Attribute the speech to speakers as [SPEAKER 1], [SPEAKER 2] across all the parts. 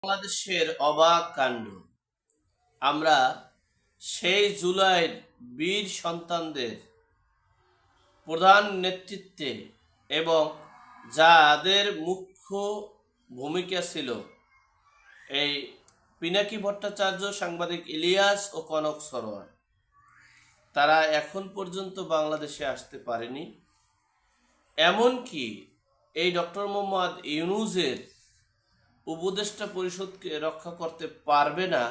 [SPEAKER 1] বাংলাদেশের অবাক কাণ্ড। আমরা সেই জুলাইয়ের বীর সন্তানদের প্রধান নেতৃত্বে এবং যাদের মুখ্য ভূমিকা ছিল এই পিনাকি ভট্টাচার্য, সাংবাদিক ইলিয়াস ও কনক সরোয়ার, তারা এখন পর্যন্ত বাংলাদেশে আসতে পারেনি। এমনকি এই ডক্টর মোহাম্মদ ইউনূসের উপদেষ্টা পরিষদকে রক্ষা করতে পারবে না,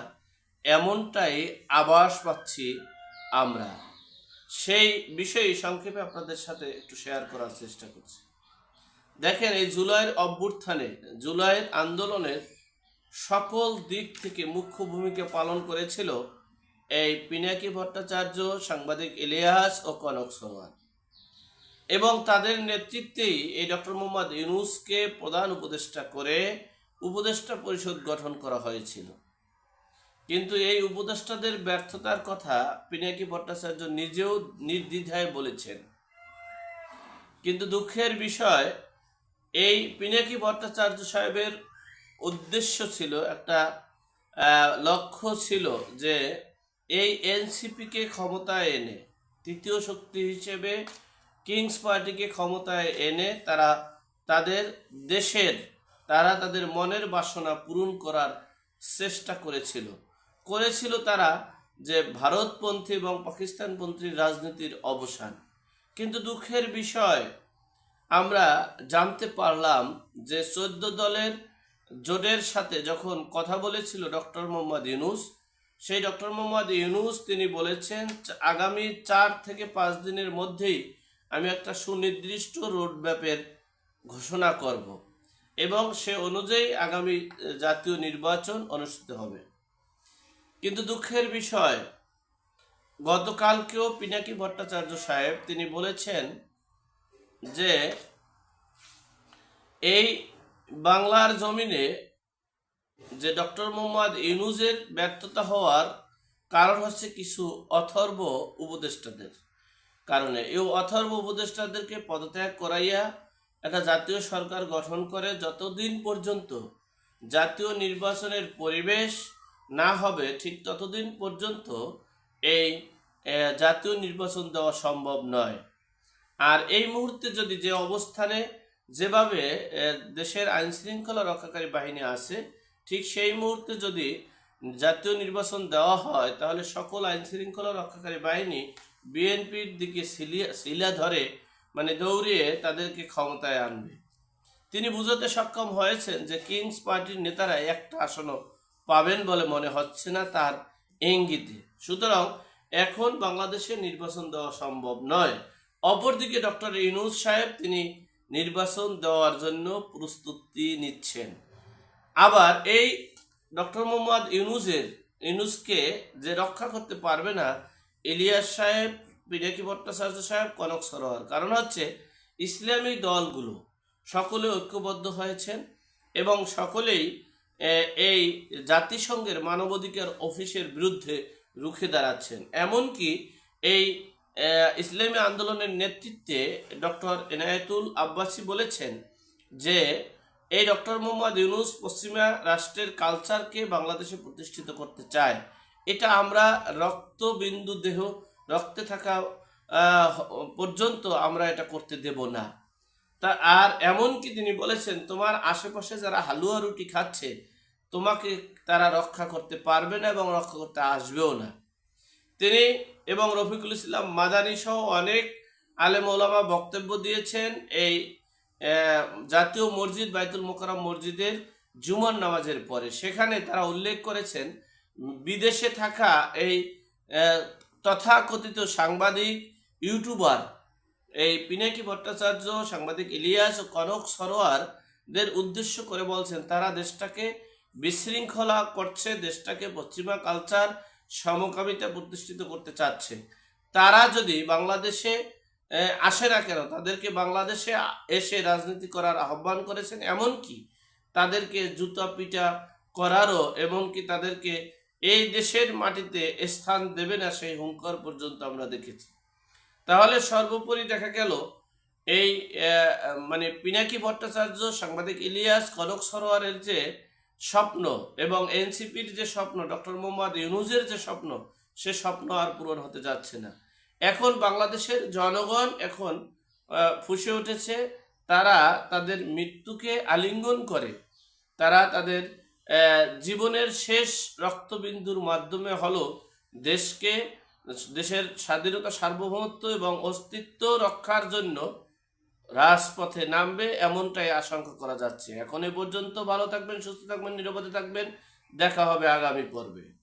[SPEAKER 1] এমনটাই আভাস পাচ্ছি আমরা। সেই বিষয়ে সংক্ষেপে আপনাদের সাথে একটু শেয়ার করার চেষ্টা করছি। দেখেন, এই জুলাইয়ের অভ্যুত্থানে, জুলাইয়ের আন্দোলনের সকল দিক থেকে মুখ্য ভূমিকা পালন করেছিল এই পিনাকি ভট্টাচার্য, সাংবাদিক ইলিয়াস ও কনক সরোয়ার, এবং তাদের নেতৃত্বেই এই ডক্টর মোহাম্মদ ইউনূসকে প্রধান উপদেষ্টা করে উপদেষ্টা পরিষদ গঠন করা হয়েছিল। কিন্তু এই উপদেষ্টাদের ব্যর্থতার কথা পিনাকি ভট্টাচার্য নিজেও নির্দ্বিধায় বলেছেন। কিন্তু দুঃখের বিষয়, এই পিনাকি ভট্টাচার্য সাহেবের উদ্দেশ্য ছিল, একটা লক্ষ্য ছিল যে এই এনসিপিকে ক্ষমতায় এনে, তৃতীয় শক্তি হিসেবে কিংস পার্টিকে ক্ষমতায় এনে তাদের দেশের, তাদের মনের বাসনা পূরণ করার চেষ্টা করেছিল তারা, যে ভারতপন্থী এবং পাকিস্তানপন্থী রাজনীতির অবসান। কিন্তু দুঃখের বিষয়, আমরা জানতে পারলাম যে 14 দলের জোটের সাথে যখন কথা বলেছিল ডক্টর মোহাম্মদ ইউনূস, সেই ডক্টর মোহাম্মদ ইউনূস তিনি বলেছেন আগামী 4 থেকে 5 দিনের মধ্যেই আমি একটা সুনির্দিষ্ট রোডম্যাপের ঘোষণা করব এবং সে অনুযায়ী আগামী জাতীয় নির্বাচন অনুষ্ঠিত হবে। কিন্তু দুঃখের বিষয়, গতকালকেও পিনাকি ভট্টাচার্য সাহেব তিনি বলেছেন যে এই বাংলার জমিনে যে ডক্টর মোহাম্মদ ইউনূসের ব্যর্থতা হওয়ার কারণ হচ্ছে কিছু অথর্ব উপদেষ্টাদের কারণে। এই অথর্ব উপদেষ্টাদেরকে পদত্যাগ করাইয়া একটা জাতীয় সরকার গঠন করে যতদিন পর্যন্ত জাতীয় নির্বাচনের পরিবেশ না হবে, ঠিক ততদিন পর্যন্ত এই জাতীয় নির্বাচন দেওয়া সম্ভব নয়। আর এই মুহূর্তে যদি যে অবস্থানে, যেভাবে দেশের আইন শৃঙ্খলা রক্ষাকারী বাহিনী আছে, ঠিক সেই মুহূর্তে যদি জাতীয় নির্বাচন দেওয়া হয়, তাহলে সকল আইন শৃঙ্খলা রক্ষাকারী বাহিনী বিএনপির দিকে শিলা ধরে, মানে দৌড়িয়ে তাদেরকে ক্ষমতায় আনবে। তিনি বুঝাতে সক্ষম হয়েছেন যে কিংস পার্টির নেতারা একটা আসনও পাবেন বলে মনে হচ্ছে না তার ইঙ্গিতে। সুতরাং এখন বাংলাদেশে নির্বাচন দেওয়া সম্ভব নয়। অপরদিকে ডক্টর ইউনূস সাহেব তিনি নির্বাচন দেওয়ার জন্য প্রস্তুতি নিচ্ছেন। আবার এই ডক্টর মোহাম্মদ ইউনূসকে যে রক্ষা করতে পারবে না ইলিয়াস সাহেব, পিনাকি ভট্টাচার্য সাহেব, কনক সরোয়ার। কারণ হচ্ছে ইসলামী দলগুলো সকলে ঐক্যবদ্ধ হয়েছেন এবং সকলেই এই জাতিসংঘের মানবাধিকার অফিসের বিরুদ্ধে রুখে দাঁড়াচ্ছেন। এমনকি এই ইসলামী আন্দোলনের নেতৃত্বে ডক্টর এনায়েতুল আব্বাসী বলেছেন যে এই ডক্টর মোহাম্মদ ইউনূস পশ্চিমা রাষ্ট্রের কালচারকে বাংলাদেশে প্রতিষ্ঠিত করতে চায়। এটা আমরা রক্তবিন্দু দেহ রক্তে থাকা পর্যন্ত আমরা এটা করতে দেব না। আর এমনকি তিনি বলেছেন, তোমার আশেপাশে যারা হালুয়া রুটি খাচ্ছে তোমাকে তারা রক্ষা করতে পারবে না এবং রক্ষা করতে আসবেও না। তিনি এবং রফিকুল ইসলাম মাদানী সহ অনেক আলেম ওলামা বক্তব্য দিয়েছেন এই জাতীয় মসজিদ বাইতুল মোকাররম মসজিদের জুমার নামাজের পরে। সেখানে তারা উল্লেখ করেছেন বিদেশে থাকা এই তথাকথিত সাংবাদিক, ইউটিউবার এই পিনাকি ভট্টাচার্য, সাংবাদিক ইলিয়াস ও কনক সরোয়ারদের উদ্দেশ্য করে বলছেন তারা দেশটাকে বিশৃঙ্খলা করছে, দেশটাকে পশ্চিমা কালচার সমকামিতা প্রতিষ্ঠিত করতে চাচ্ছে। তারা যদি বাংলাদেশে আসে না কেন, তাদেরকে বাংলাদেশে এসে রাজনীতি করার আহ্বান করেছেন, এমনকি তাদেরকে জুতা পিটা করারও, এমনকি তাদেরকে এই দেশের মাটিতে স্থান দেবে না সেই হুঙ্কার পর্যন্ত আমরা দেখেছি। তাহলে সর্বোপরি দেখা গেল এই মানে পিনাকি ভট্টাচার্য, সাংবাদিক ইলিয়াস, কনক সরোয়ারের যে স্বপ্ন এবং এনসিপির যে স্বপ্ন, ডক্টর মোহাম্মদ ইউনূসের যে স্বপ্ন, সে স্বপ্ন আর পূরণ হতে যাচ্ছে না। এখন বাংলাদেশের জনগণ এখন ফুঁসে উঠেছে। তারা তাদের মৃত্যুকে আলিঙ্গন করে, তারা তাদের জীবনের শেষ রক্তবিন্দুর মাধ্যমে হলো দেশকে, দেশের স্বাধীনতা, সার্বভৌমত্ব এবং অস্তিত্ব রক্ষার জন্য রাজপথে নামবে, এমনটাই আশঙ্কা করা যাচ্ছে। এখন এ পর্যন্ত। ভালো থাকবেন, সুস্থ থাকবেন, নিরাপদে থাকবেন। দেখা হবে আগামী পর্বে।